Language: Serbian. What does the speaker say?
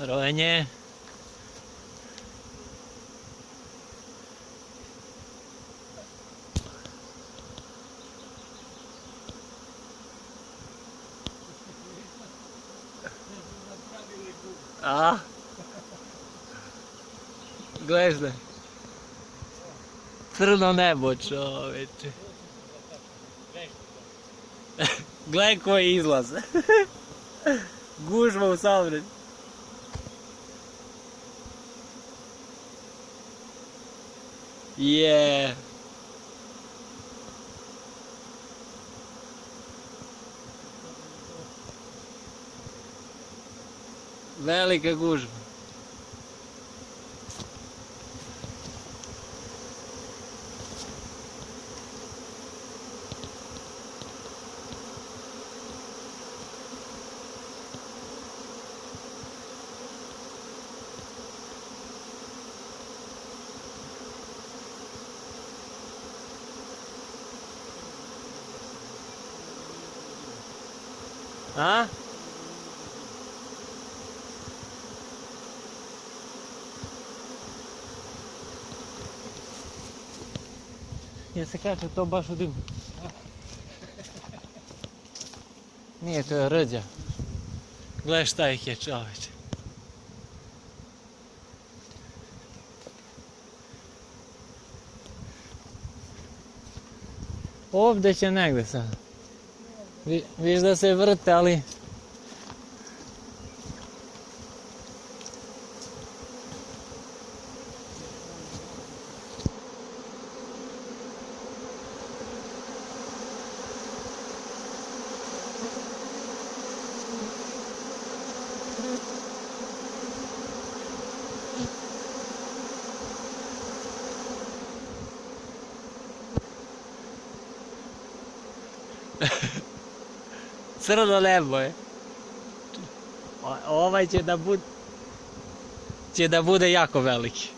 Ronje. A? Gledaj. Crno nebo, čoveče. Gledaj koji izlaz. Gužva u saobraćaju. Je. Velika gužva. A? Ja se kaže to baš u dimu. Nije, to je rđa. Gledaj šta ih je, čoveče. Ovdje će negdje sad. Viš da se vrte, ali... Crno nebo je. Ovaj će da bude jako veliki.